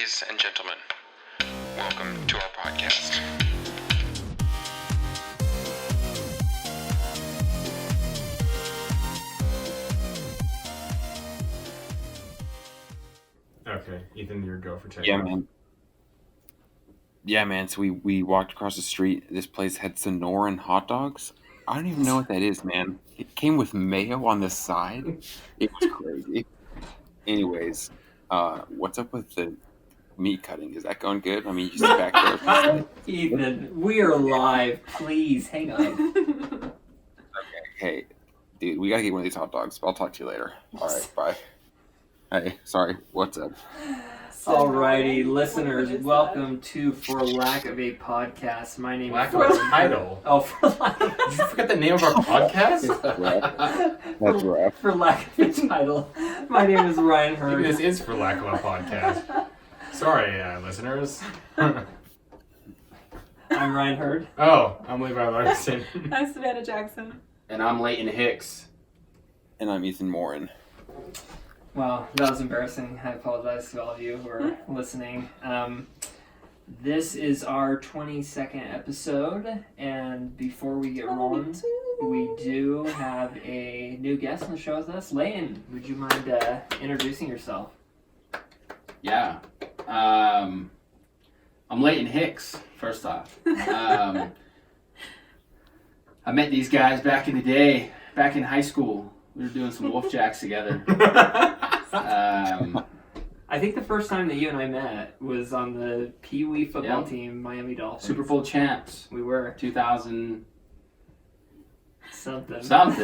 Ladies and gentlemen, welcome to our podcast. Okay, Ethan, your go for takeoff. Yeah, man. So we walked across the street. This place had Sonoran hot dogs. I don't even know what that is, man. It came with mayo on the side. It was crazy. Anyways, what's up with the meat cutting? Is that going good? I mean, you just back there. Ethan, we are live. Please hang up. Hey, dude, we gotta get one of these hot dogs. I'll talk to you later. All right, bye. Hey, sorry. What's up? Alrighty, listeners, welcome to For Lack of a Podcast. My name Lack is of a title. Oh, For Lack Did you forget the name of our podcast? That's rough. For lack of a title. My name is Ryan Maybe Hurd. this is for lack of a podcast. Sorry, listeners. I'm Ryan Hurd. Oh, I'm Levi Larson. I'm Savannah Jackson. And I'm Leighton Hicks. And I'm Ethan Morin. Wow, that was embarrassing. I apologize to all of you who are listening. This is our 22nd episode, and before we get rolling, we do have a new guest on the show with us. Leighton, would you mind introducing yourself? Yeah. I'm Leighton Hicks, first off. I met these guys back in the day, back in high school. We were doing some Wolf Jacks together. I think the first time that you and I met was on the Pee Wee football team, Miami Dolphins. Super Bowl champs. We were. 2000 something. Shout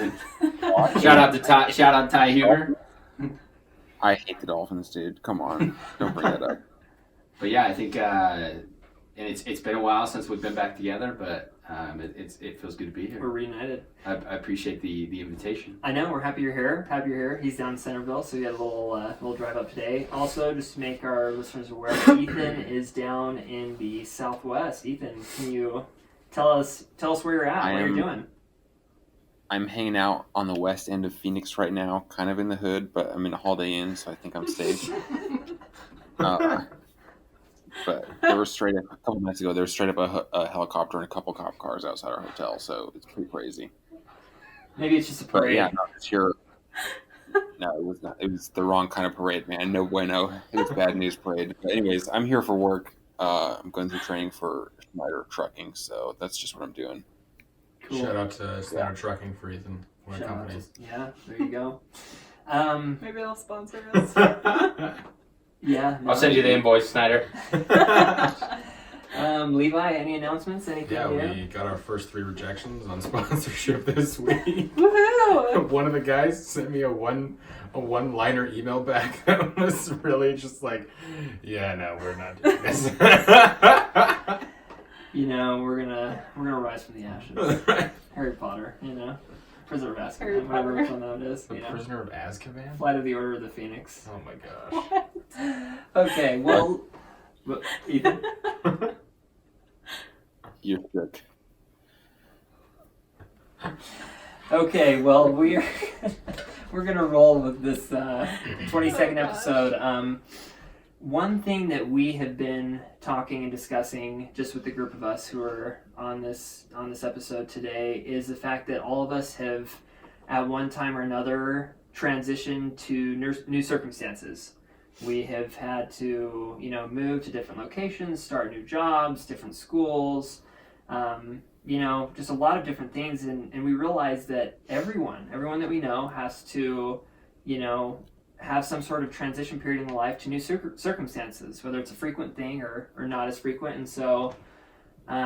out to Ty Huber. I hate the Dolphins, dude. Come on, don't bring that up. But yeah, I think and it's been a while since we've been back together, but it feels good to be here. We're reunited. I appreciate the invitation. I know, we're happy you're here. He's down in Centerville, so we had a little drive up today. Also, just to make our listeners aware, Ethan is down in the Southwest. Ethan, can you tell us where you're at, what you're doing? I'm hanging out on the west end of Phoenix right now, kind of in the hood, but I'm in a Holiday Inn, so I think I'm safe. But there was straight up, a couple minutes ago, there was straight up a helicopter and a couple cop cars outside our hotel, so it's pretty crazy. Maybe it's just a parade. But yeah, no, it's your... No, it was not. It was the wrong kind of parade, man. No bueno. It was bad news parade. But anyways, I'm here for work. I'm going through training for Schneider Trucking, so that's just what I'm doing. Cool. Shout out to Schneider Trucking for Ethan. What a company. Yeah, there you go. Maybe they'll sponsor us. Yeah. No. I'll send you the invoice, Snyder. Levi, any announcements? Anything Yeah, new? we got our first 3 rejections on sponsorship this week. Woohoo! One of the guys sent me a one-liner email back that was really just like, yeah, no, we're not doing this. You know, we're gonna rise from the ashes. Harry Potter, you know. Prisoner of Harry Azkaban, whatever Potter. one that is. The You know. Prisoner of Azkaban? Flight of the Order of the Phoenix. Oh my gosh. Okay, well, Ethan. You're sick. Okay, well, we're gonna roll with this 22nd episode. One thing that we have been talking and discussing just with the group of us who are on this episode today is the fact that all of us have, at one time or another, transitioned to new circumstances. We have had to, move to different locations, start new jobs, different schools, just a lot of different things. And we realize that everyone that we know has to, have some sort of transition period in life to new circumstances, whether it's a frequent thing or not as frequent. And so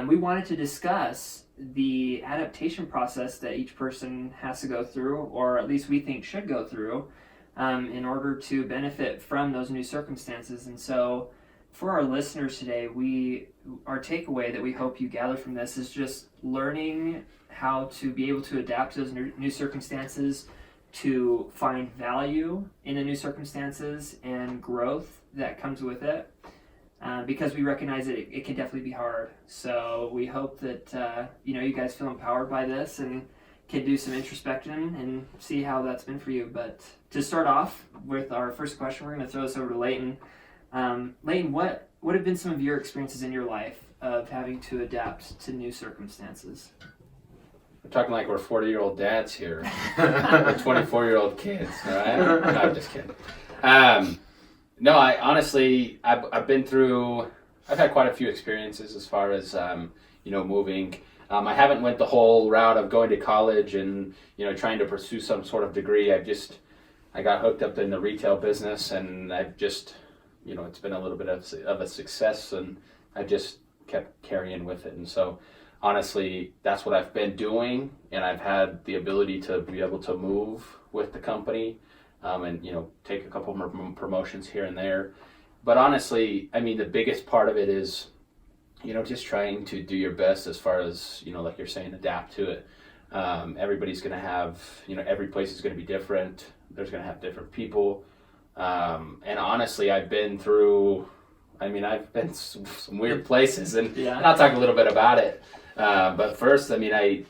we wanted to discuss the adaptation process that each person has to go through, or at least we think should go through, in order to benefit from those new circumstances. And so for our listeners today, our takeaway that we hope you gather from this is just learning how to be able to adapt to those new circumstances, to find value in the new circumstances and growth that comes with it, because we recognize that it can definitely be hard. So we hope that you guys feel empowered by this and can do some introspection and see how that's been for you. But to start off with our first question, we're going to throw this over to Leighton. Layton, what have been some of your experiences in your life of having to adapt to new circumstances? We're talking like we're 40-year-old dads here. We're 24-year-old kids, all right? No, I'm just kidding. No, I honestly, I've been through, I've had quite a few experiences as far as, moving. I haven't went the whole route of going to college and, trying to pursue some sort of degree. I got hooked up in the retail business, and I've just, it's been a little bit of a success, and I just kept carrying with it. And so, honestly, that's what I've been doing, and I've had the ability to be able to move with the company, and take a couple more promotions here and there. But honestly, I mean, the biggest part of it is, just trying to do your best as far as, like you're saying, adapt to it. Everybody's going to have, every place is going to be different. There's going to have different people. And honestly, I've been some weird places, and I'll talk a little bit about it. But first, I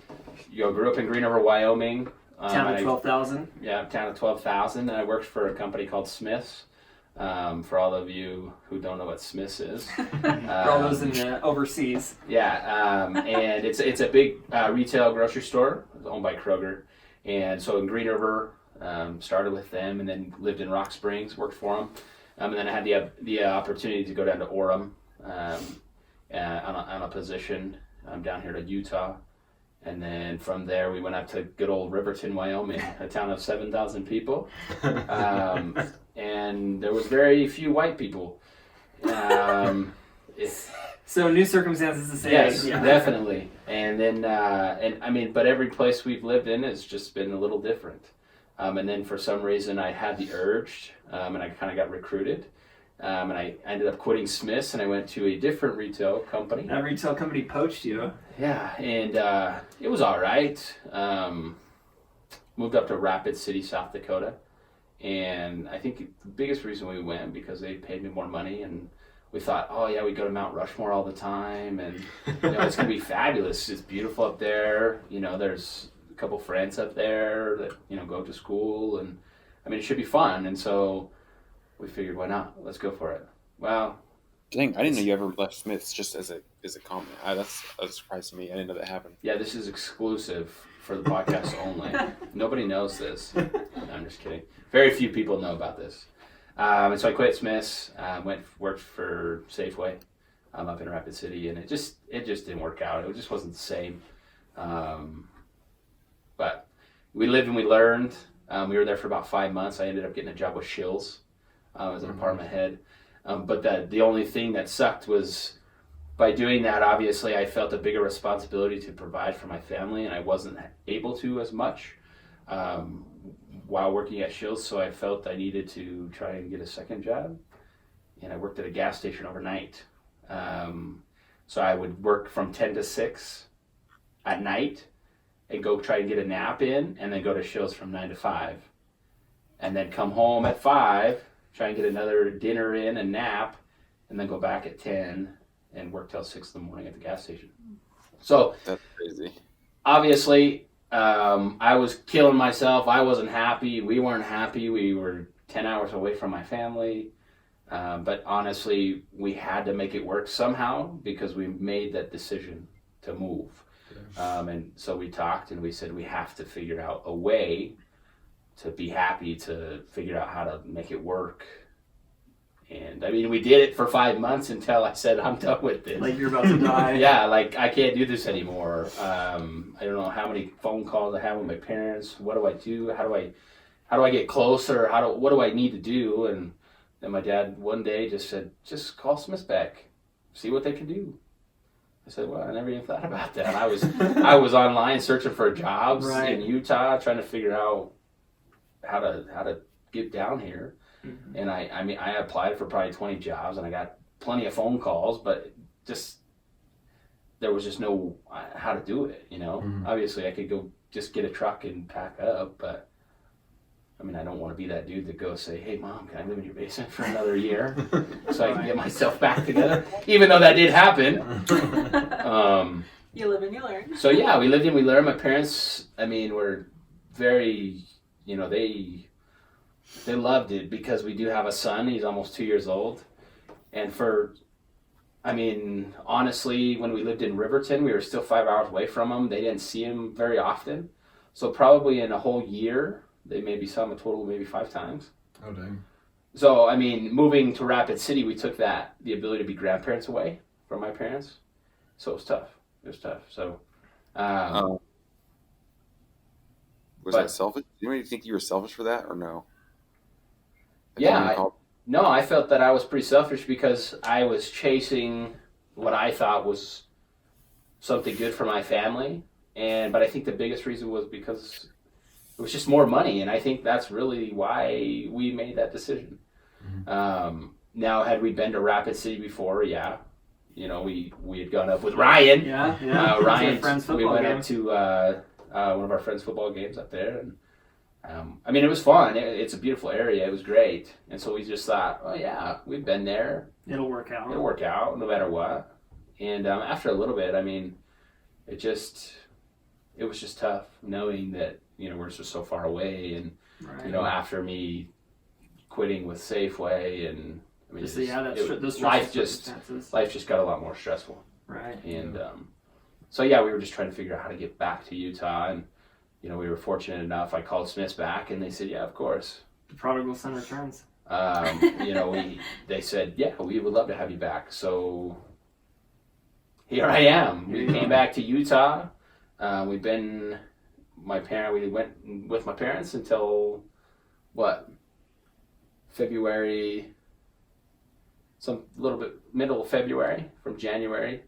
grew up in Green River, Wyoming. Town of 12,000? Yeah, town of 12,000. And I worked for a company called Smith's. For all of you who don't know what Smith's is. For all those in the overseas. Yeah, and it's a big retail grocery store. It's owned by Kroger. And so in Green River, started with them, and then lived in Rock Springs, worked for them. And then I had the opportunity to go down to Orem on a position down here to Utah. And then from there, we went up to good old Riverton, Wyoming, a town of 7,000 people. And there was very few white people. So new circumstances to say. Yes, definitely. And then, but every place we've lived in has just been a little different. And then for some reason I had the urge, and I kind of got recruited. And I ended up quitting Smith's, and I went to a different retail company. That retail company poached you. Yeah, and it was all right. Moved up to Rapid City, South Dakota. And I think the biggest reason we went because they paid me more money, and we thought, oh yeah, we go to Mount Rushmore all the time, and it's gonna be fabulous. It's beautiful up there. There's a couple friends up there that go to school, and it should be fun. And so we figured, why not? Let's go for it. Well, dang, I didn't know you ever left Smith's just as a comment. That's a surprise to me. I didn't know that happened. Yeah, this is exclusive for the podcast only. Nobody knows this. No, I'm just kidding. Very few people know about this. And so I quit Smith's, worked for Safeway up in Rapid City, and it just didn't work out. It just wasn't the same. But we lived and we learned. We were there for about 5 months. I ended up getting a job with Shills as an apartment head. But the only thing that sucked was by doing that, obviously, I felt a bigger responsibility to provide for my family, and I wasn't able to as much while working at Shills, so I felt I needed to try and get a second job, and I worked at a gas station overnight. So I would work from 10 to 6 at night and go try and get a nap in, and then go to Shills from 9 to 5, and then come home at 5, try and get another dinner in and nap, and then go back at 10 and work till 6 in the morning at the gas station. So that's crazy. Obviously, I was killing myself. I wasn't happy. We weren't happy. We were 10 hours away from my family. But honestly, we had to make it work somehow because we made that decision to move. And so we talked and we said we have to figure out a way to be happy, to figure out how to make it work. And we did it for 5 months until I said, I'm done with this. Like you're about to die. Yeah, like I can't do this anymore. I don't know how many phone calls I have with my parents. What do I do? How do I get closer? What do I need to do? And then my dad one day just said, just call Smith back, see what they can do. I said, well, I never even thought about that. I was online searching for jobs in Utah, trying to figure out how to get down here. Mm-hmm. And I applied for probably 20 jobs, and I got plenty of phone calls, but there was just no how to do it, Mm-hmm. Obviously, I could go just get a truck and pack up, but I don't want to be that dude that goes say, hey, Mom, can I live in your basement for another year so I can get myself back together? Even though that did happen. You live and you learn. So, yeah, we lived and we learned. My parents, were very, they loved it because we do have a son. He's almost 2 years old. And honestly, when we lived in Riverton, we were still 5 hours away from them. They didn't see him very often. So probably in a whole year, they maybe saw him a total of maybe 5 times. Oh, dang. So, moving to Rapid City, we took the ability to be grandparents away from my parents. So it was tough. So, Was that selfish? Did anybody think you were selfish for that, or no? No, I felt that I was pretty selfish because I was chasing what I thought was something good for my family. But I think the biggest reason was because it was just more money, and I think that's really why we made that decision. Mm-hmm. Now, had we been to Rapid City before, yeah, we had gone up with Ryan. Yeah. Ryan, we went up to one of our friends' football games up there, and it was fun. It's a beautiful area. It was great, and so we just thought, oh yeah, we've been there. It'll work out no matter what. And after a little bit, it was just tough knowing that we're just so far away, and right. After me quitting with Safeway, and life just got a lot more stressful. Right. And so yeah, we were just trying to figure out how to get back to Utah, and we were fortunate enough. I called Smith's back, and they said, yeah, of course. The prodigal son returns. They said, yeah, we would love to have you back. So here I am. We came back to Utah. We went with my parents until February, middle of February, from January,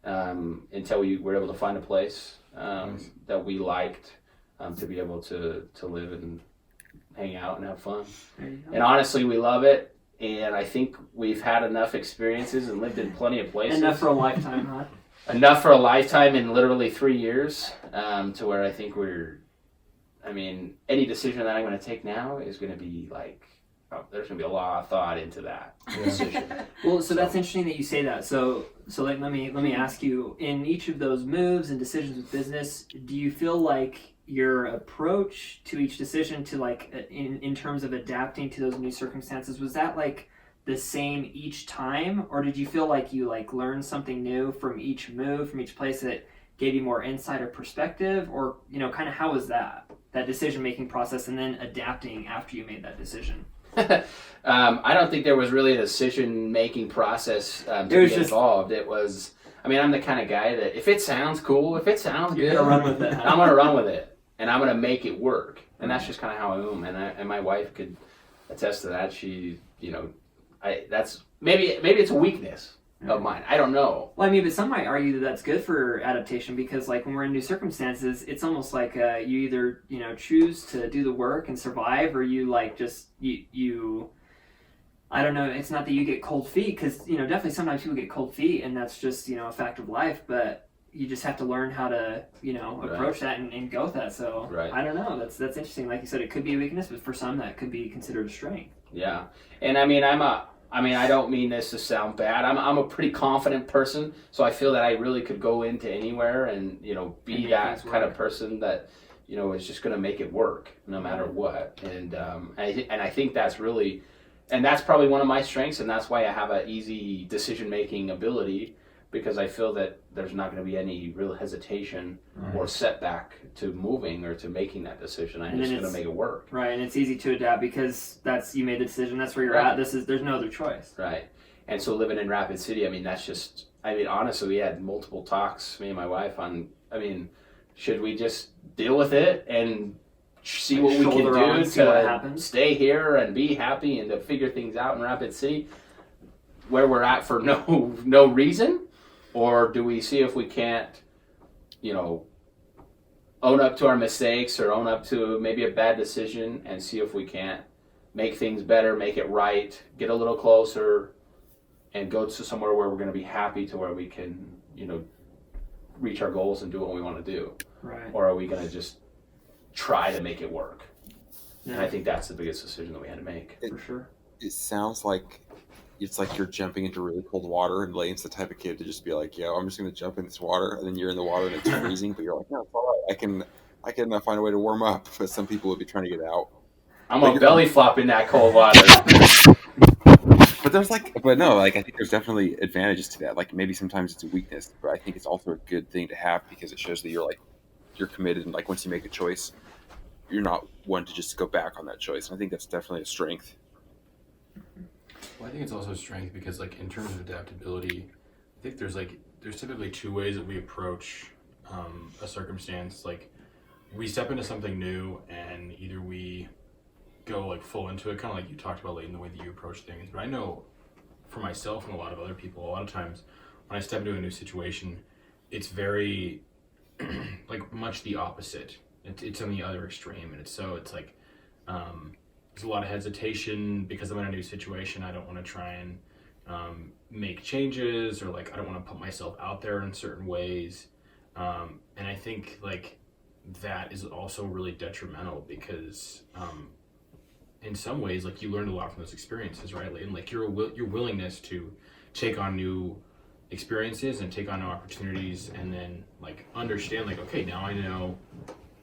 until we were able to find a place that we liked, to be able to live and hang out and have fun. And honestly, we love it. And I think we've had enough experiences and lived in plenty of places. Enough for a lifetime, huh? Enough for a lifetime in literally 3 years, to where I think any decision that I'm going to take now is going to be there's going to be a lot of thought into that decision. Well, so that's interesting that you say that. So let me ask you, in each of those moves and decisions with business, do you feel like your approach to each decision in terms of adapting to those new circumstances, was that the same each time, or did you feel like you learned something new from each move, from each place that gave you more insight or perspective, or kind of how was that decision making process and then adapting after you made that decision? I don't think there was really a decision making process to be involved. It was, I'm the kind of guy that if it sounds cool, if it sounds good, I'm gonna run with it, and I'm gonna make it work. And that's just kind of how I am. And my wife could attest to that. She, that's maybe it's a weakness of mine. I don't know. Well, but some might argue that that's good for adaptation, because when we're in new circumstances, it's almost like you either choose to do the work and survive, or you you I don't know. It's not that you get cold feet, because definitely sometimes people get cold feet, and that's just a fact of life. But you just have to learn how to approach that and go with that. So I don't know. That's interesting. Like you said, it could be a weakness, but for some that could be considered a strength. Yeah, and I don't mean this to sound bad. I'm a pretty confident person, so I feel that I really could go into anywhere and be that kind of person that is just going to make it work no matter what. And I think that's really, and that's probably one of my strengths, and that's why I have an easy decision making ability, because I feel that there's not going to be any real hesitation or setback to moving or to making that decision. I'm just going to make it work. Right, and it's easy to adapt because you made the decision. That's where you're at. There's no other choice. Right, and so living in Rapid City, that's just. Honestly, we had multiple talks, me and my wife, on. Should we just deal with it and see what we can do to stay here and be happy and to figure things out in Rapid City, where we're at for no reason? Or do we see if we can't, own up to our mistakes or own up to maybe a bad decision and see if we can't make things better, make it right, get a little closer, and go to somewhere where we're going to be happy, to where we can, reach our goals and do what we want to do. Right. Or are we going to just try to make it work? Yeah. And I think that's the biggest decision that we had to make. For sure. It sounds like it's like you're jumping into really cold water, and Lane's the type of kid to just be like, I'm just going to jump in this water, and then you're in the water and it's freezing, but you're like, no, it's all right. I can find a way to warm up, but some people would be trying to get out. I'm going to belly flop in that cold water. But But but no, like I think there's definitely advantages to that. Like maybe sometimes it's a weakness, but I think it's also a good thing to have because it shows that you're committed, and like once you make a choice, you're not one to just go back on that choice. And I think that's definitely a strength. Well, I think it's also a strength because, like, in terms of adaptability, I think there's typically two ways that we approach a circumstance. Like, we step into something new, and either we go like full into it, kind of like you talked about, like, in the way that you approach things. But I know for myself and a lot of other people, a lot of times when I step into a new situation, it's very like much the opposite. It's on the other extreme, and it's like there's a lot of hesitation because I'm in a new situation. I don't want to try and make changes, or like I don't want to put myself out there in certain ways, and I think like that is also really detrimental because in some ways, like, you learned a lot from those experiences, right? And like your willingness to take on new experiences and take on new opportunities, and then like understand, like, okay, now I know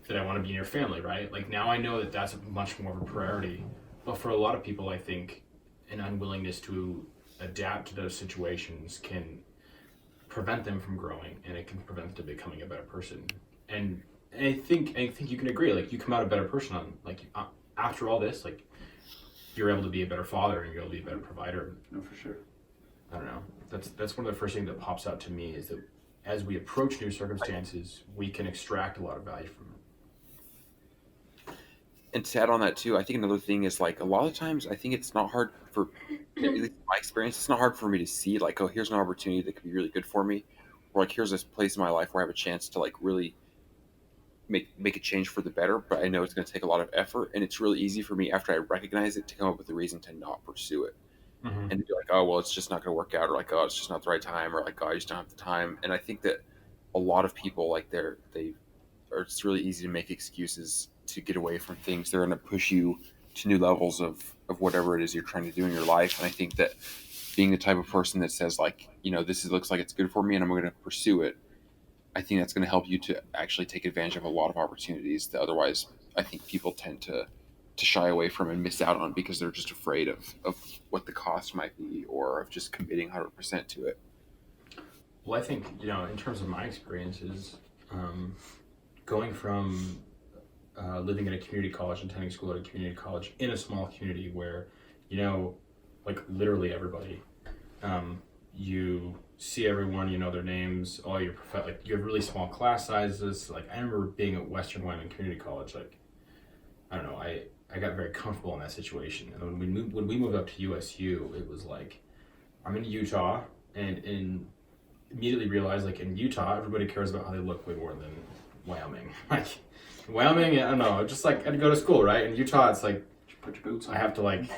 that I want to be in your family, right? Like, now I know that that's much more of a priority. But for a lot of people, I think an unwillingness to adapt to those situations can prevent them from growing, and it can prevent them becoming a better person. And I think you can agree, like, you come out a better person on, like, after all this, like, you're able to be a better father and you're able to be a better provider. No, for sure. I don't know. That's one of the first things that pops out to me, is that as we approach new circumstances, we can extract a lot of value from it. And to add on that too, I think another thing is like a lot of times I think it's not hard for, at least in my experience, it's not hard for me to see like, oh, here's an opportunity that could be really good for me, or like here's this place in my life where I have a chance to like really make a change for the better, but I know it's going to take a lot of effort, and it's really easy for me after I recognize it to come up with a reason to not pursue it. Mm-hmm. And be like, oh, well, it's just not going to work out, or like, oh, it's just not the right time, or like, oh, I just don't have the time. And I think that a lot of people, like, it's really easy to make excuses to get away from things. They're going to push you to new levels of whatever it is you're trying to do in your life. And I think that being the type of person that says, like, looks like it's good for me and I'm going to pursue it, I think that's going to help you to actually take advantage of a lot of opportunities that otherwise I think people tend to shy away from and miss out on because they're just afraid of what the cost might be, or of just committing 100% to it. Well, I think, in terms of my experiences, going from living at a community college, attending school at a community college in a small community where, like, literally everybody, you see everyone, you know their names, all your like, you have really small class sizes. Like, I remember being at Western Wyoming Community College, like, I don't know, I got very comfortable in that situation. And when we moved up to USU, it was like, I'm in Utah, and immediately realized, like, in Utah, everybody cares about how they look way more than Wyoming. Like, Wyoming, I don't know, just like, I had to go to school, right? In Utah, it's like, Put your boots on. I have to like,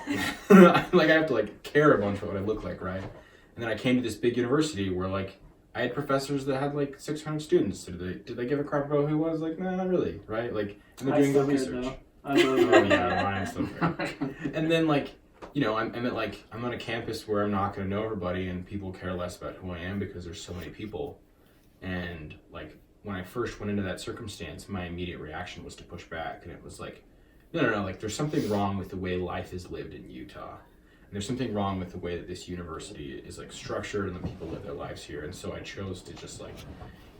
I have to like care a bunch about what I look like, right? And then I came to this big university where, like, I had professors that had like 600 students. Did they give a crap about who I was? Like, nah, not really, right? Like, and they're doing their research. I really Oh yeah, mine's still fair. And then, like, I'm on a campus where I'm not going to know everybody, and people care less about who I am because there's so many people. And like, when I first went into that circumstance, my immediate reaction was to push back, and it was like, no, like, there's something wrong with the way life is lived in Utah. And there's something wrong with the way that this university is, like, structured and the people live their lives here. And so I chose to just, like,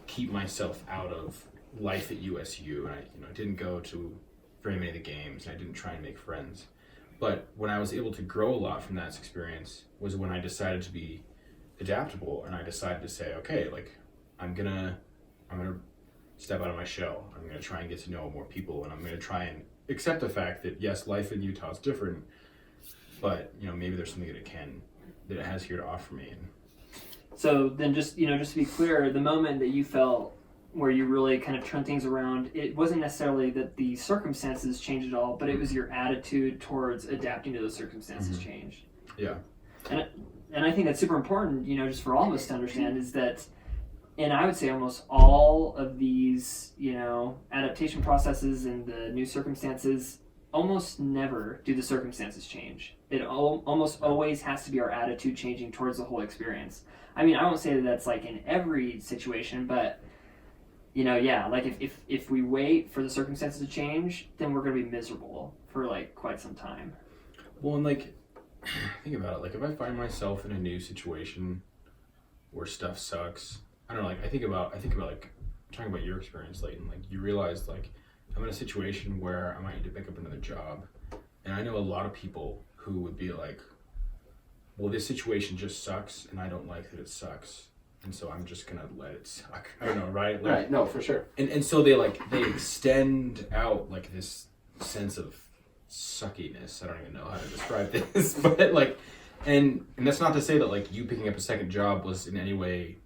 keep myself out of life at USU, and I didn't go to very many of the games, and I didn't try and make friends. But when I was able to grow a lot from that experience was when I decided to be adaptable, and I decided to say, okay, like, I'm gonna step out of my shell. I'm gonna try and get to know more people, and I'm gonna try and accept the fact that, yes, life in Utah is different, but maybe there's something that it has here to offer me. So then, just to be clear, the moment that you felt where you really kind of turned things around, it wasn't necessarily that the circumstances changed at all, but it was your attitude towards adapting to those circumstances changed. Yeah. And I think that's super important, just for all of us to understand, is that, and I would say almost all of these, adaptation processes and the new circumstances, almost never do the circumstances change. It almost always has to be our attitude changing towards the whole experience. I mean, I won't say that that's like in every situation, but like, if we wait for the circumstances to change, then we're going to be miserable for like quite some time. Well, and like, think about it. Like if I find myself in a new situation where stuff sucks, I don't know. Like I think about like talking about your experience, Leighton. Like you realize like I'm in a situation where I might need to pick up another job, and I know a lot of people who would be like, well, this situation just sucks, and I don't like that it sucks, and so I'm just gonna let it suck. I don't know, right? Like, Right. No, for sure. and so they extend out like this sense of suckiness. I don't even know how to describe this, but like, and that's not to say that like you picking up a second job was in any way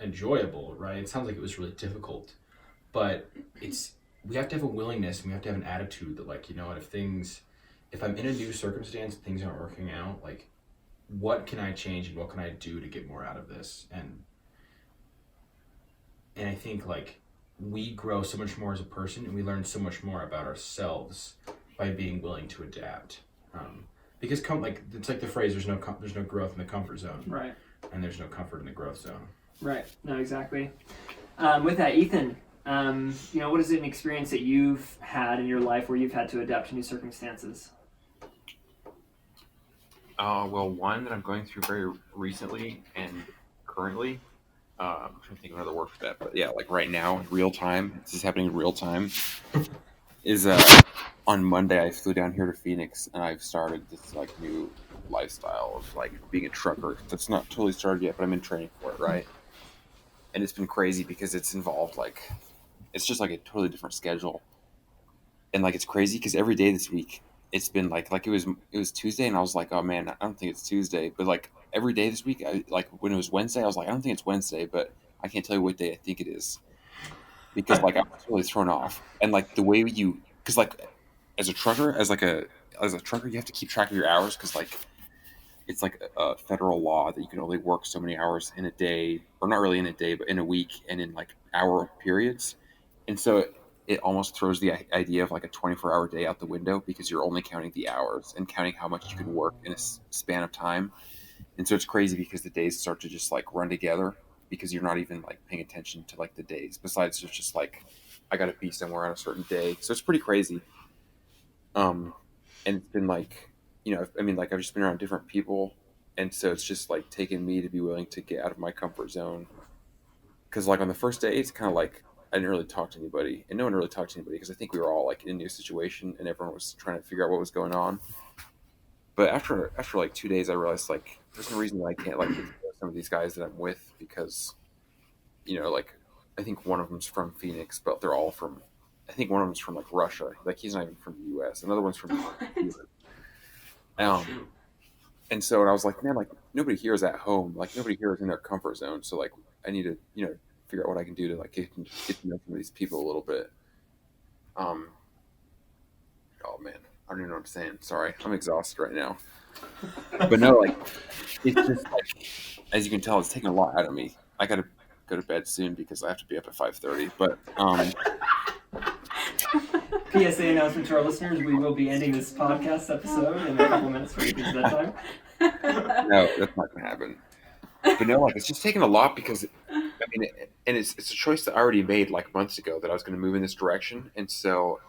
enjoyable, right? It sounds like it was really difficult, but we have to have a willingness and we have to have an attitude that like, you know what, if I'm in a new circumstance, things aren't working out, like what can I change and what can I do to get more out of this? And I think like we grow so much more as a person and we learn so much more about ourselves by being willing to adapt. Because it's like the phrase, there's no growth in the comfort zone, Right. and there's no comfort in the growth zone. Right. No, exactly. With that, Ethan, what is an experience that you've had in your life where you've had to adapt to new circumstances? Well, one that I'm going through very recently and currently, I'm trying to think of another word for that, but yeah, like right now, in real time, this is happening in real time, is on Monday I flew down here to Phoenix and I've started this like new lifestyle of like being a trucker. That's not totally started yet, but I'm in training for it, right? And it's been crazy because it's involved like, it's just like a totally different schedule. And like it's crazy because every day this week it's been like it was Tuesday and I was like, oh man, I don't think it's Tuesday. But like every day this week, like when it was Wednesday, I was like, I don't think it's Wednesday, but I can't tell you what day I think it is because like I was totally thrown off. And like the way because like as a trucker, as a trucker, you have to keep track of your hours because like it's like a federal law that you can only work so many hours in a day, or not really in a day, but in a week and in like hour periods. And so it almost throws the idea of like a 24-hour day out the window because you're only counting the hours and counting how much you can work in a span of time. And so it's crazy because the days start to just like run together because you're not even like paying attention to like the days. Besides, it's just like I got to be somewhere on a certain day. So it's pretty crazy. And it's been like, like I've just been around different people. And so it's just like taken me to be willing to get out of my comfort zone. Because like on the first day, it's kind of like I didn't really talk to anybody, and no one really talked to anybody because I think we were all like in a new situation, and everyone was trying to figure out what was going on. But after like 2 days, I realized like there's no reason why I can't like get to know some of these guys that I'm with because, like I think one of them's from Phoenix, but they're all from. I think one of them's from like Russia. Like he's not even from the U.S. Another one's from. And so I was like, man, like nobody here is at home. Like nobody here is in their comfort zone. So like I need to, figure out what I can do to like get to know some of these people a little bit. Oh man, I don't even know what I'm saying. Sorry, I'm exhausted right now. But no, like it's just like as you can tell, it's taking a lot out of me. I gotta go to bed soon because I have to be up at 5:30. But PSA announcement to our listeners: we will be ending this podcast episode in a couple minutes for Ethan's bedtime. No, that's not gonna happen. But no, like it's just taken a lot because and it's a choice that I already made like months ago that I was going to move in this direction, and so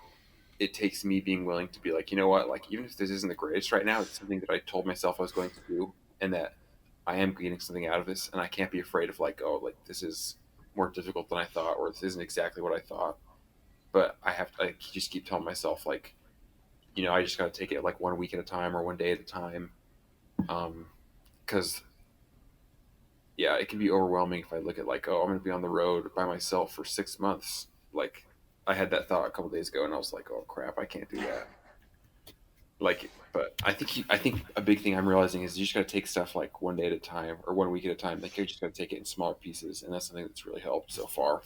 it takes me being willing to be like, you know what, like even if this isn't the greatest right now, it's something that I told myself I was going to do, and that I am getting something out of this, and I can't be afraid of like, oh, like this is more difficult than I thought, or this isn't exactly what I thought, but I just keep telling myself like, I just got to take it like 1 week at a time or 1 day at a time, because. Yeah, it can be overwhelming if I look at like, oh, I'm going to be on the road by myself for 6 months. Like, I had that thought a couple days ago, and I was like, oh crap, I can't do that. Like, but I think a big thing I'm realizing is you just got to take stuff like 1 day at a time or 1 week at a time. Like, you just got to take it in smaller pieces, and that's something that's really helped so far.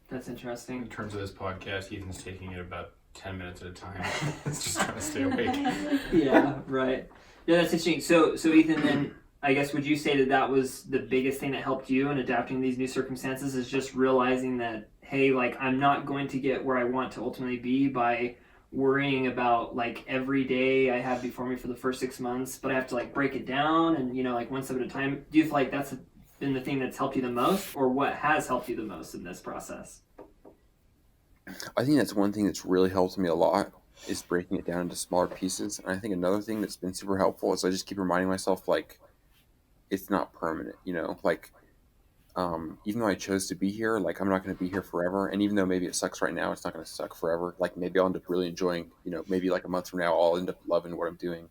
That's interesting. In terms of this podcast, Ethan's taking it about 10 minutes at a time. It's just trying to stay awake. Yeah, right. Yeah, that's interesting. So Ethan, then I guess would you say that was the biggest thing that helped you in adapting to these new circumstances is just realizing that, hey, like I'm not going to get where I want to ultimately be by worrying about like every day I have before me for the first 6 months, but I have to like break it down and, like one step at a time. Do you feel like that's been the thing that's helped you the most, or what has helped you the most in this process? I think that's one thing that's really helped me a lot is breaking it down into smaller pieces. And I think another thing that's been super helpful is I just keep reminding myself, like, it's not permanent, you know, like, even though I chose to be here, like, I'm not going to be here forever. And even though maybe it sucks right now, it's not going to suck forever. Like, maybe I'll end up really enjoying, you know, maybe like a month from now, I'll end up loving what I'm doing.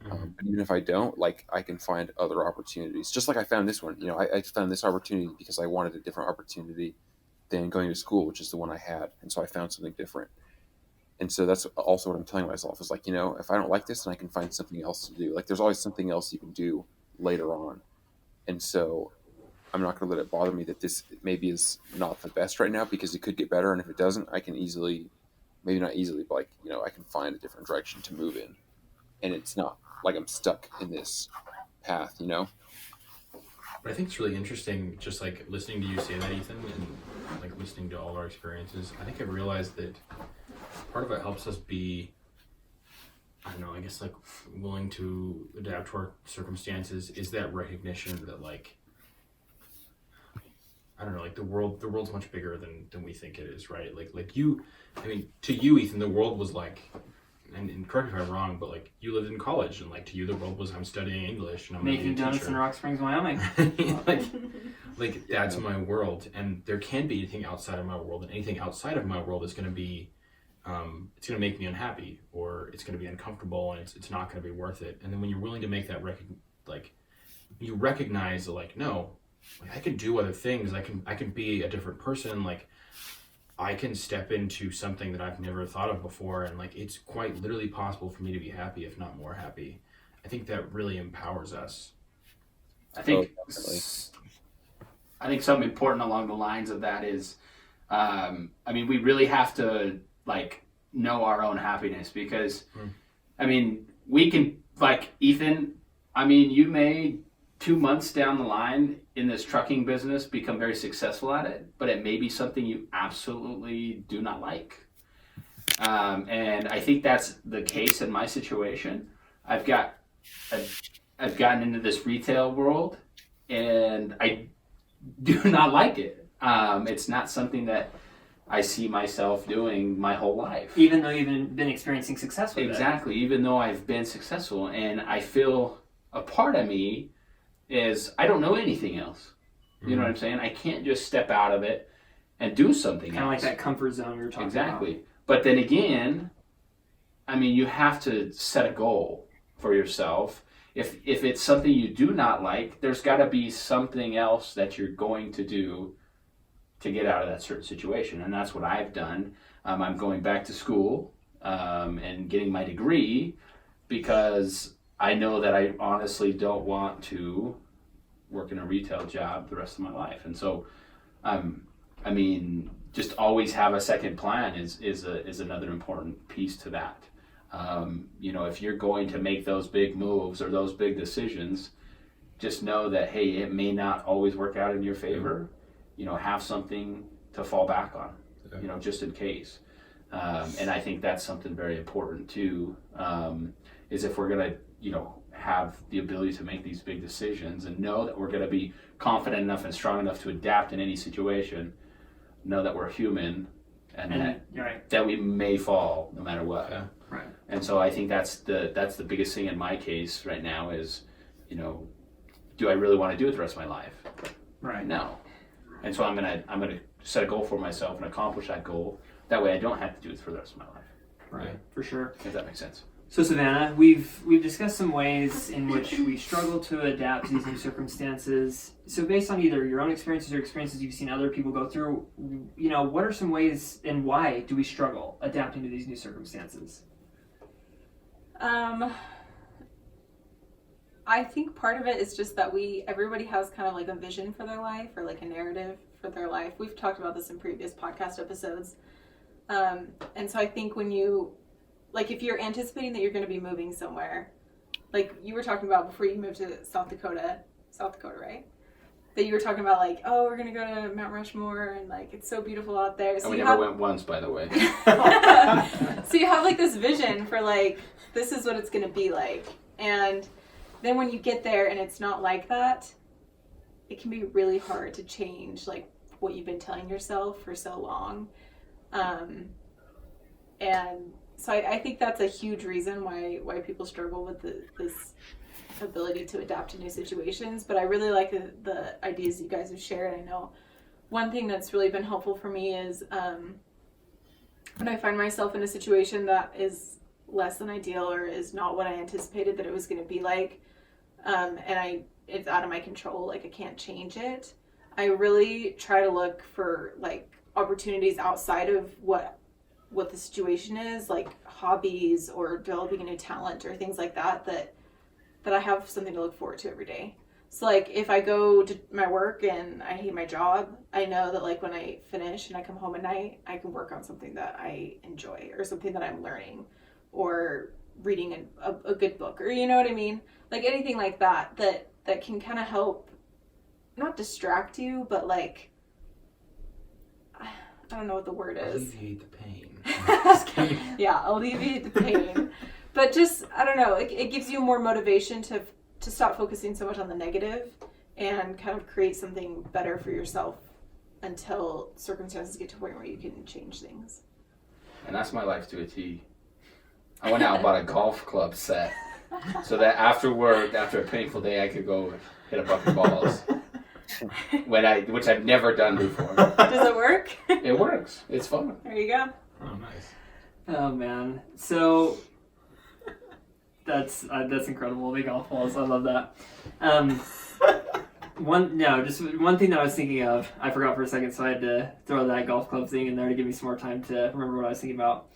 But even if I don't, like, I can find other opportunities. Just like I found this one, you know, I found this opportunity because I wanted a different opportunity than going to school, which is the one I had. And so I found something different. And so that's also what I'm telling myself is like, you know, if I don't like this, then I can find something else to do. Like, there's always something else you can do later on. And so I'm not going to let it bother me that this maybe is not the best right now, because it could get better. And if it doesn't, I can easily, maybe not easily, but like, you know, I can find a different direction to move in. And it's not like I'm stuck in this path, you know? But I think it's really interesting, just like listening to you say that, Ethan, and like listening to all our experiences. I think I realized that part of it helps us be, I don't know, I guess like willing to adapt to our circumstances is that recognition that, like, I don't know, like the world's much bigger than we think it is, right? Like you, I mean, to you, Ethan, the world was like, and correct me if I'm wrong, but like you lived in college, and like to you, the world was I'm studying English and I'm Making gonna be a donuts teacher. in Rock Springs, Wyoming. like that's my world, and there can be anything outside of my world, and anything outside of my world is going to be, it's going to make me unhappy, or it's going to be uncomfortable, and it's not going to be worth it. And then when you're willing to make that like, you recognize that, like, no, like, I can do other things. I can be a different person. Like, I can step into something that I've never thought of before, and like it's quite literally possible for me to be happy, if not more happy. I think that really empowers us. I think definitely. I think something important along the lines of that is, I mean, we really have to like know our own happiness, because, I mean, we can, like Ethan, I mean, you may 2 months down the line in this trucking business become very successful at it, but it may be something you absolutely do not like. And I think that's the case in my situation. I've gotten into this retail world, and I do not like it. It's not something that I see myself doing my whole life. Even though you've been experiencing success with Exactly. Even though I've been successful, and I feel a part of me is I don't know anything else. You know what I'm saying? I can't just step out of it and do something Kind of like else. that comfort zone we were talking about. Exactly. But then again, I mean, you have to set a goal for yourself. If it's something you do not like, there's got to be something else that you're going to do to get out of that certain situation. And that's what I've done. I'm going back to school and getting my degree, because I know that I honestly don't want to work in a retail job the rest of my life. And so, I mean, just always have a second plan is another important piece to that. You know, if you're going to make those big moves or those big decisions, just know that, hey, it may not always work out in your favor. You know, have something to fall back on, you know, just in case. And I think that's something very important too, is if we're going to, you know, have the ability to make these big decisions and know that we're going to be confident enough and strong enough to adapt in any situation, know that we're human, and that we may fall no matter what. Yeah. Right. And so I think that's the biggest thing in my case right now is, you know, do I really want to do it the rest of my life? Right. No. And so I'm gonna set a goal for myself and accomplish that goal. That way I don't have to do it for the rest of my life. Right. For sure. If that makes sense. So Savannah, we've discussed some ways in which we struggle to adapt to these new circumstances. So based on either your own experiences or experiences you've seen other people go through, you know, what are some ways and why do we struggle adapting to these new circumstances? I think part of it is just that everybody has kind of like a vision for their life, or like a narrative for their life. We've talked about this in previous podcast episodes. And so I think when you, like, if you're anticipating that you're going to be moving somewhere, like you were talking about before you moved to South Dakota, right? That you were talking about, like, oh, we're going to go to Mount Rushmore, and like it's so beautiful out there. So and we never went once, by the way. So you have like this vision for like, this is what it's going to be like. And then when you get there and it's not like that, it can be really hard to change like what you've been telling yourself for so long. And so I think that's a huge reason why people struggle with this ability to adapt to new situations. But I really like the ideas you guys have shared. I know one thing that's really been helpful for me is when I find myself in a situation that is less than ideal or is not what I anticipated that it was going to be like, and it's out of my control, like I can't change it, I really try to look for like opportunities outside of what the situation is, like hobbies or developing a new talent or things like that I have something to look forward to every day. So like if I go to my work and I hate my job, I know that like when I finish and I come home at night, I can work on something that I enjoy or something that I'm learning or reading a good book, or you know what I mean? Like anything like that can kind of help, not distract you, but like, I don't know what the word is. Alleviate the pain. Just kidding. Yeah, alleviate the pain. But just, I don't know, it gives you more motivation to stop focusing so much on the negative and kind of create something better for yourself until circumstances get to a point where you can change things. And that's my life to a T. I went out and bought a golf club set so that after work, after a painful day, I could go hit a bucket of balls. Which I've never done before. Does it work? It works. It's fun. There you go. Oh, nice. Oh man, so that's incredible. The golf balls, I love that. Just one thing that I was thinking of, I forgot for a second, so I had to throw that golf club thing in there to give me some more time to remember what I was thinking about.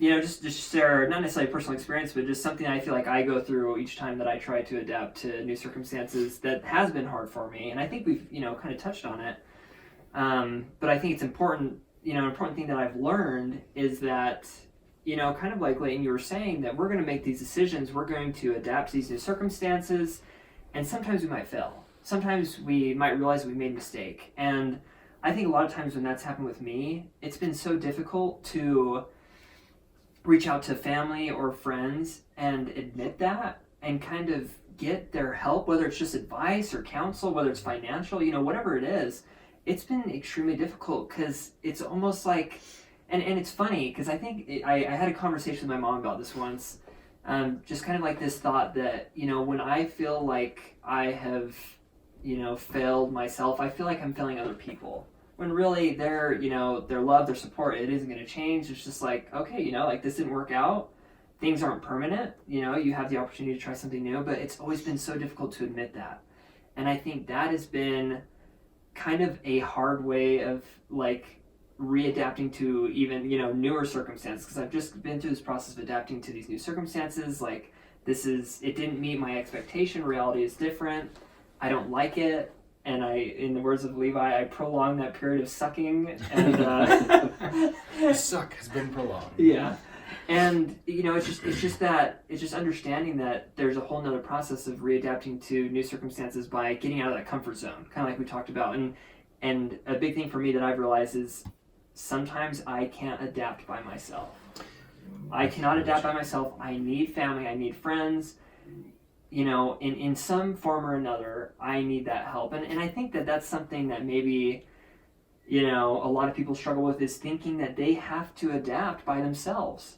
Just share, not necessarily personal experience, but just something I feel like I go through each time that I try to adapt to new circumstances that has been hard for me. And I think we've, kind of touched on it. But I think it's important, an important thing that I've learned is that, kind of like Leighton, you were saying, that we're going to make these decisions, we're going to adapt to these new circumstances, and sometimes we might fail. Sometimes we might realize we made a mistake. And I think a lot of times when that's happened with me, it's been so difficult to reach out to family or friends and admit that and kind of get their help, whether it's just advice or counsel, whether it's financial, whatever it is. It's been extremely difficult because it's almost like, and it's funny because I think I had a conversation with my mom about this once, just kind of like this thought that, when I feel like I have, failed myself, I feel like I'm failing other people. When really their love, their support, it isn't going to change. It's just like, okay, like this didn't work out. Things aren't permanent. You have the opportunity to try something new, but it's always been so difficult to admit that. And I think that has been kind of a hard way of like readapting to even, newer circumstances. Because I've just been through this process of adapting to these new circumstances. Like it didn't meet my expectation. Reality is different. I don't like it. And in the words of Levi, I prolonged that period of sucking. And The suck has been prolonged. Yeah, and it's just understanding that there's a whole nother process of readapting to new circumstances by getting out of that comfort zone, kind of like we talked about. And a big thing for me that I've realized is sometimes I can't adapt by myself. I cannot adapt by myself. I need family. I need friends. In some form or another, I need that help. And I think that that's something that maybe, a lot of people struggle with, is thinking that they have to adapt by themselves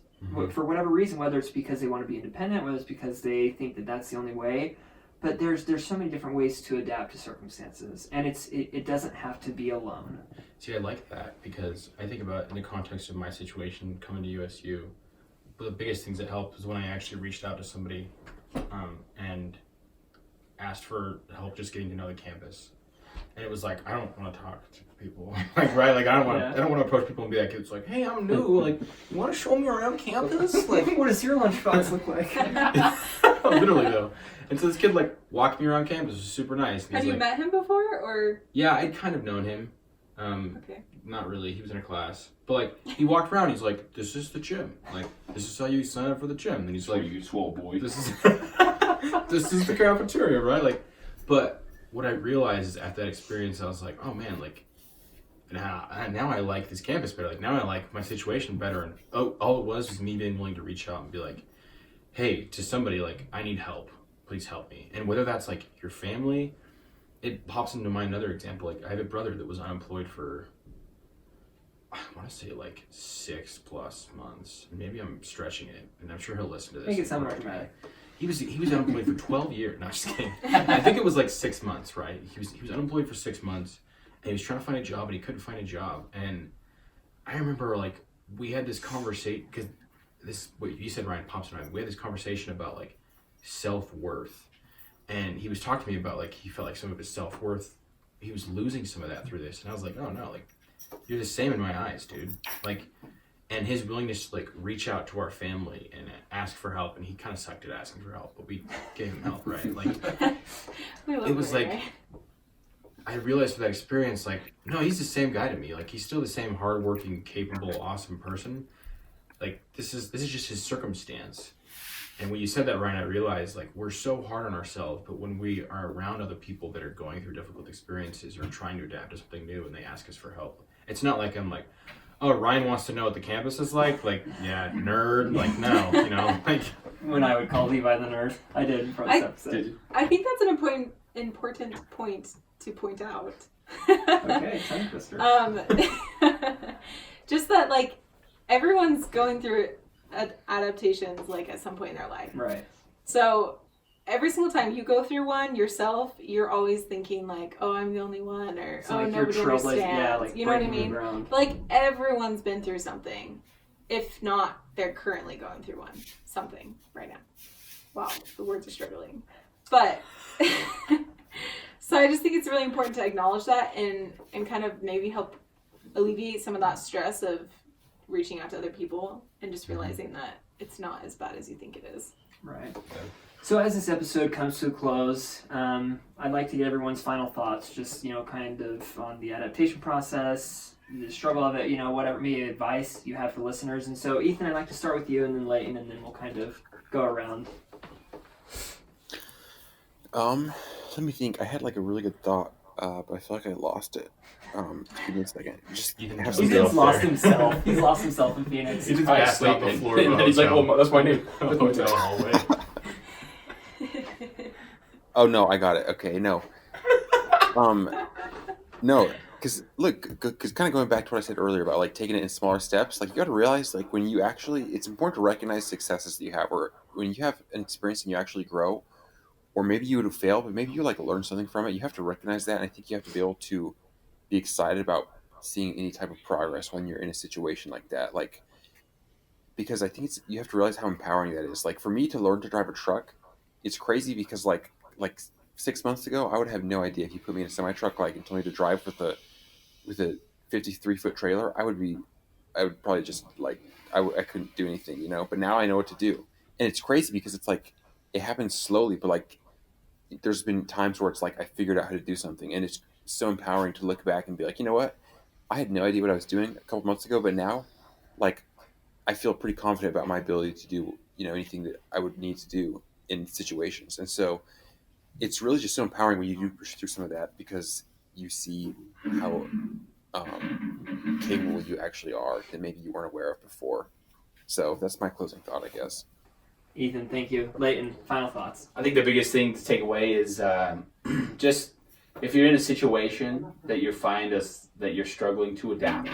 for whatever reason, whether it's because they want to be independent, whether it's because they think that that's the only way. But there's so many different ways to adapt to circumstances, and it doesn't have to be alone. See, I like that because I think about in the context of my situation coming to USU, one of the biggest things that helped was when I actually reached out to somebody and asked for help just getting to know the campus. And it was like, I don't want to talk to people. Like, right? Like, I don't want to approach people and be like, it's like, hey, I'm new. Like, you want to show me around campus? Like, What does your lunchbox look like? literally, though. And so this kid, like, walked me around campus. It was super nice. And Have you like, met him before, or? Yeah, I'd kind of known him. Okay. Not really. He was in a class. But, like, he walked around. He's like, this is the gym. Like, this is how you sign up for the gym. And he's like, you swole boy. this is this is the cafeteria, right? Like, but what I realized is after that experience, I was like, oh man, like now I like this campus better. Like now I like my situation better. And all it was me being willing to reach out and be like, hey, to somebody, like, I need help. Please help me. And whether that's like your family, it pops into mind another example. Like I have a brother that was unemployed for I want to say like 6+ months. Maybe I'm stretching it, and I'm sure he'll listen to this. Make it sound more dramatic. He was unemployed for 12 years. No, just kidding. I think it was like 6 months, right? He was unemployed for 6 months, and he was trying to find a job, and he couldn't find a job. And I remember like we had this conversation because this what you said, Ryan, pops in my mind. We had this conversation about like self-worth, and he was talking to me about like he felt like some of his self-worth, he was losing some of that through this, and I was like, oh no, like you're the same in my eyes, dude. Like, and his willingness to like reach out to our family and ask for help, and he kind of sucked at asking for help, but we gave him help, right? Like it was like I realized with that experience, like, no, he's the same guy to me. Like he's still the same hardworking, capable, awesome person. Like this is just his circumstance. And when you said that, Ryan, I realized like we're so hard on ourselves, but when we are around other people that are going through difficult experiences or trying to adapt to something new and they ask us for help, it's not like I'm like, oh, Ryan wants to know what the campus is like, yeah, nerd, like no, you know, like When I would call Levi the nerd, I did for this episode. I think that's an important point to point out. Okay, tongue twister. Just that like everyone's going through adaptations like at some point in their life. Right. So every single time you go through one yourself, you're always thinking like, oh, I'm the only one, or So oh, like nobody you're understands. yeah, like you know what I breaking new mean? ground. Like everyone's been through something. If not, they're currently going through something right now. Wow, the words are struggling. But so I just think it's really important to acknowledge that and kind of maybe help alleviate some of that stress of reaching out to other people and just realizing that it's not as bad as you think it is. Right. So as this episode comes to a close, I'd like to get everyone's final thoughts, just, kind of on the adaptation process, the struggle of it, whatever, maybe advice you have for listeners. And so, Ethan, I'd like to start with you and then Leighton, and then we'll kind of go around. Let me think. I had like a really good thought, but I feel like I lost it. Give me a second. Just have some Ethan's lost himself. He's lost himself in Phoenix. He just I passed out the sleep floor and of the he's like, hotel. oh, that's my name. Hotel hallway. Oh no, I got it. Okay, no. No, because look, because kind of going back to what I said earlier about like taking it in smaller steps, like you got to realize like when you actually, it's important to recognize successes that you have, or when you have an experience and you actually grow, or maybe you would fail, but maybe you like learn something from it. You have to recognize that, and I think you have to be able to be excited about seeing any type of progress when you're in a situation like that, like because I think you have to realize how empowering that is. Like for me to learn to drive a truck, it's crazy because like 6 months ago, I would have no idea if you put me in a semi truck and told me to drive with a 53-foot trailer. I would probably just I couldn't do anything, But now I know what to do, and it's crazy because it's like it happens slowly, but like there's been times where it's like I figured out how to do something, and it's so empowering to look back and be like, you know what, I had no idea what I was doing a couple months ago, but now like I feel pretty confident about my ability to do anything that I would need to do in situations, and so. It's really just so empowering when you do push through some of that because you see how capable you actually are that maybe you weren't aware of before. So that's my closing thought, I guess. Ethan, thank you. Leighton, final thoughts. I think the biggest thing to take away is just if you're in a situation that you find that you're struggling to adapt,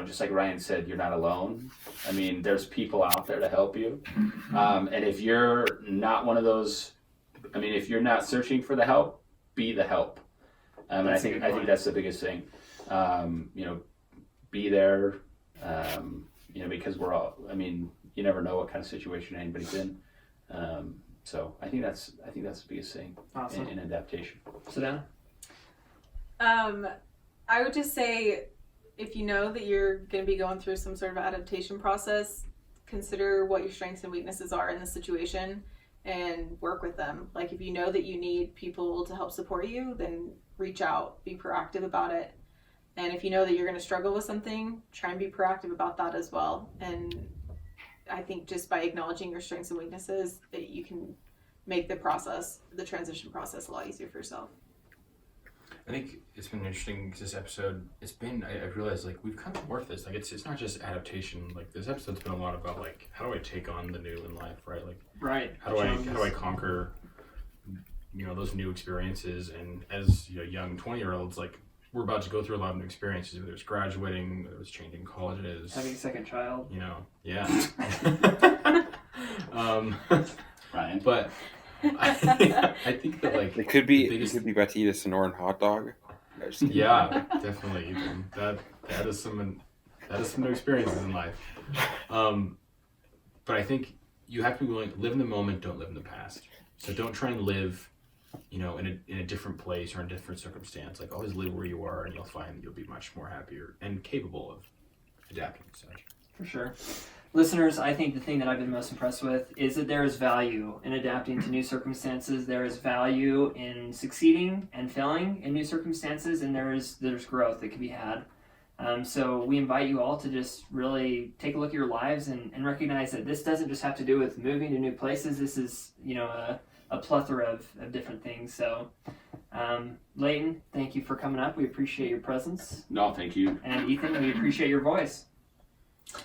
just like Ryan said, you're not alone. I mean, there's people out there to help you. And if you're not one of those, if you're not searching for the help, be the help. And I think that's the biggest thing. Be there. Because we're all. You never know what kind of situation anybody's in. So I think that's the biggest thing Awesome. in adaptation. Savannah? I would just say, if you know that you're going to be going through some sort of adaptation process, consider what your strengths and weaknesses are in the situation and work with them. Like if you know that you need people to help support you, then reach out, be proactive about it. And if you know that you're going to struggle with something, try and be proactive about that as well. And I think just by acknowledging your strengths and weaknesses, that you can make the transition process a lot easier for yourself. I think it's been interesting because this episode, I realized like we've kind of morphed this. Like it's not just adaptation. Like this episode's been a lot about like how do I take on the new in life, right? Like how do I conquer those new experiences, and as young 20-year-olds, like we're about to go through a lot of new experiences, whether it's graduating, whether it's changing colleges, Having a second child. you know, yeah. Ryan. But I think that like It could be. the biggest- It could be about to eat a Sonoran hot dog. No, just kidding. yeah, definitely. Ethan. That is some new experiences in life. But I think you have to be willing to live in the moment. Don't live in the past. So don't try and live, you know, in a different place or in a different circumstance. Like always live where you are, and you'll find that you'll be much more happier and capable of adapting to such. For sure. Listeners, I think the thing that I've been most impressed with is that there is value in adapting to new circumstances. There is value in succeeding and failing in new circumstances, and there's growth that can be had. So we invite you all to just really take a look at your lives and recognize that this doesn't just have to do with moving to new places. This is, you know, a plethora of different things. So, Leighton, thank you for coming up. We appreciate your presence. No, thank you. And Ethan, we appreciate your voice.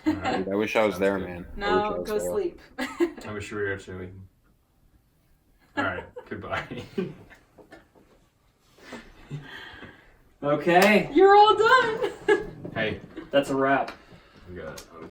All right. I wish I was Sounds there, good. man. I wish I Now was go there. sleep. I wish you were here too. Ethan. All right. Goodbye. Okay, You're all done. Hey, that's a wrap. we got it.